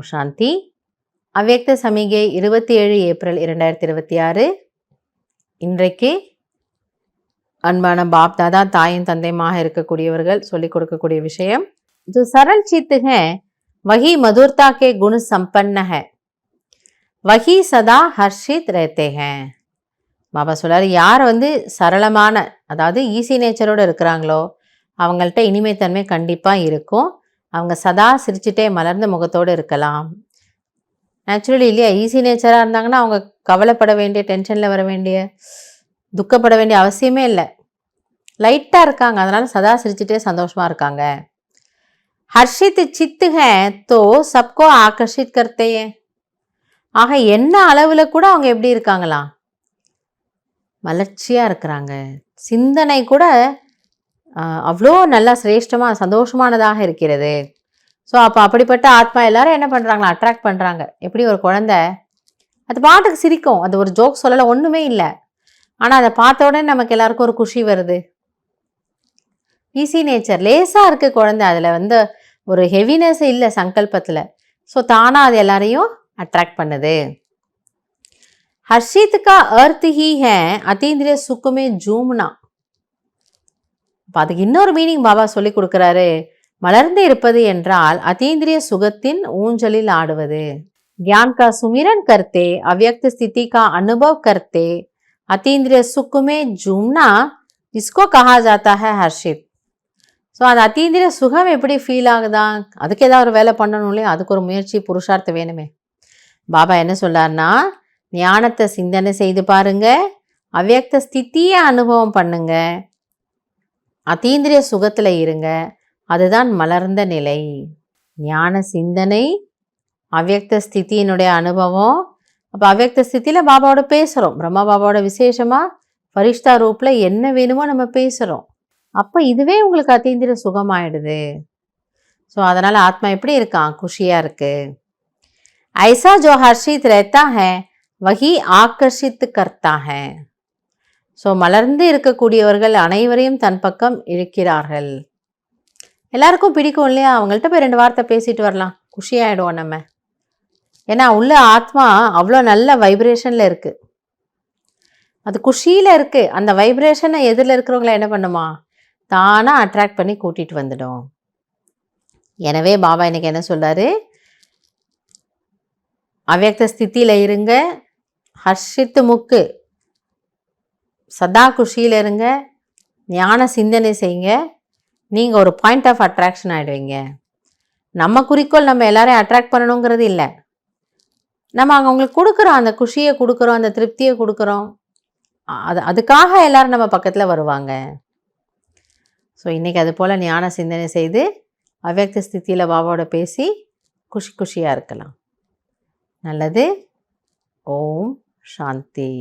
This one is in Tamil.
ஓம் சாந்தி. அவ்யக்த சமிகை 27 ஏப்ரல் 2026. இன்றைக்கு அன்பான பாப் தாதா தாயும் தந்தையுமாக இருக்கக்கூடியவர்கள் சொல்லிக் கொடுக்கக்கூடிய விஷயம், जो सरल चित्त है वही मधुरता के गुण संपन्न है, वही सदा हर्षित रहते हैं. பாபா சொல்றாரு, யார் சரளமான, அதாவது ஈஸி நேச்சரோடு இருக்கிறாங்களோ அவங்கள்ட்ட இனிமைத்தன்மை கண்டிப்பாக இருக்கும். அவங்க சதா சிரிச்சுட்டே மலர்ந்த முகத்தோடு இருக்கலாம். நேச்சுரலி இல்லையா, ஈஸி நேச்சராக இருந்தாங்கன்னா அவங்க கவலைப்பட வேண்டிய, டென்ஷனில் வர வேண்டிய, துக்கப்பட வேண்டிய அவசியமே இல்லை. லைட்டாக இருக்காங்க, அதனால் சதா சிரிச்சுட்டே சந்தோஷமாக இருக்காங்க. ஹர்ஷித் சித்து ஹே தோ சப்கோ ஆகர்ஷித் கர்த்தே. ஆக என்ன அளவில் கூட அவங்க எப்படி இருக்காங்களா, மலர்ச்சியாக இருக்கிறாங்க. சிந்தனை கூட அவ்வளோ நல்லா சிரேஷ்டமாக சந்தோஷமானதாக இருக்கிறது. ஸோ அப்போ அப்படிப்பட்ட ஆத்மா எல்லாரும் என்ன பண்ணுறாங்களா, அட்ராக்ட் பண்ணுறாங்க. எப்படி ஒரு குழந்தை அது பாட்டுக்கு சிரிக்கும், அது ஒரு ஜோக் சொல்லலை, ஒன்றுமே இல்லை, ஆனால் அதை பார்த்த உடனே நமக்கு எல்லாருக்கும் ஒரு குஷி வருது. ஈஸி நேச்சர், லேசாக இருக்குது குழந்தை, அதில் ஒரு ஹெவினஸ் இல்லை சங்கல்பத்தில். ஸோ தானாக அது எல்லாரையும் அட்ராக்ட் பண்ணுது. हर्षित का अर्थ ही है अतीन्द्रिय सुख में झूमना. அதுக்கு இன்னொரு மீனிங் பாபா சொல்லி கொடுக்குறாரு. மலர்ந்து இருப்பது என்றால் அதீந்திரிய சுகத்தின் ஊஞ்சலில் ஆடுவது. ज्ञान का सुमिरन करते, अव्यक्त स्थिति का अनुभव करते अतीन्द्रिय सुख में झूमना, इसको कहा जाता है हर्षित. ஸோ அந்த அத்தீந்திரிய சுகம் எப்படி ஃபீல் ஆகுதா, அதுக்கு ஏதாவது ஒரு வேலை பண்ணணும் இல்லையா, அதுக்கு ஒரு முயற்சி புருஷார்த்தம் வேணுமே. பாபா என்ன சொல்றாருன்னா, ஞானத்தை சிந்தனை செய்து பாருங்க, அவ்யக்த ஸ்திதியை அனுபவம் பண்ணுங்க, அதீந்திரிய சுகத்தில் இருங்க, அதுதான் மலர்ந்த நிலை. ஞான சிந்தனை, அவ்யக்த ஸ்திதியினுடைய அனுபவம். அப்போ அவ்யக்த ஸ்திதியில் பாபாவோட பேசுகிறோம், பிரம்மா பாபாவோட விசேஷமாக ஃபரிஷ்தா ரூப்பில் என்ன வேணுமோ நம்ம பேசுகிறோம். அப்போ இதுவே உங்களுக்கு அதீந்திரிய சுகமாயிடுது. ஸோ அதனால் ஆத்மா எப்படி இருக்கான், குஷியாக இருக்கு. ஐசா ஜோ ஹர்ஷித் रहता है वही ஆகர்ஷித் करता है. ஸோ மலர்ந்து இருக்கக்கூடியவர்கள் அனைவரையும் தன் பக்கம் இழுக்கிறார்கள். எல்லாருக்கும் பிடிக்கும் இல்லையா, அவங்கள்ட்ட போய் 2 வார்த்தை பேசிட்டு வரலாம், குஷியாயிடுவோம் நம்ம. ஏன்னா உள்ள ஆத்மா அவ்வளோ நல்ல வைப்ரேஷனில் இருக்குது, அது குஷியில் இருக்குது. அந்த வைப்ரேஷனை எதிரில் இருக்கிறவங்கள என்ன பண்ணுமா, தானாக அட்ராக்ட் பண்ணி கூட்டிகிட்டு வந்துடும். எனவே பாபா இன்னைக்கு என்ன சொல்கிறாரு, அவ்யக்த ஸ்திதியில் இருங்க, ஹர்ஷித்து முக்கு, சதா குஷியில் இருங்க, ஞான சிந்தனை செய்யுங்க, நீங்கள் ஒரு பாயிண்ட் ஆஃப் அட்ராக்ஷன் ஆகிடுவீங்க. நம்ம குறிக்கோள் நம்ம எல்லாரையும் அட்ராக்ட் பண்ணணுங்கிறது இல்லை, நம்ம அவங்களுக்கு கொடுக்குறோம், அந்த குஷியை கொடுக்குறோம், அந்த திருப்தியை கொடுக்குறோம், அதுக்காக எல்லோரும் நம்ம பக்கத்தில் வருவாங்க. ஸோ இன்றைக்கி அது போல் ஞான சிந்தனை செய்து அவ்யக்த ஸ்திதியில் பாபாவோட பேசி குஷியாக இருக்கலாம். நல்லது. ஓம் சாந்தி.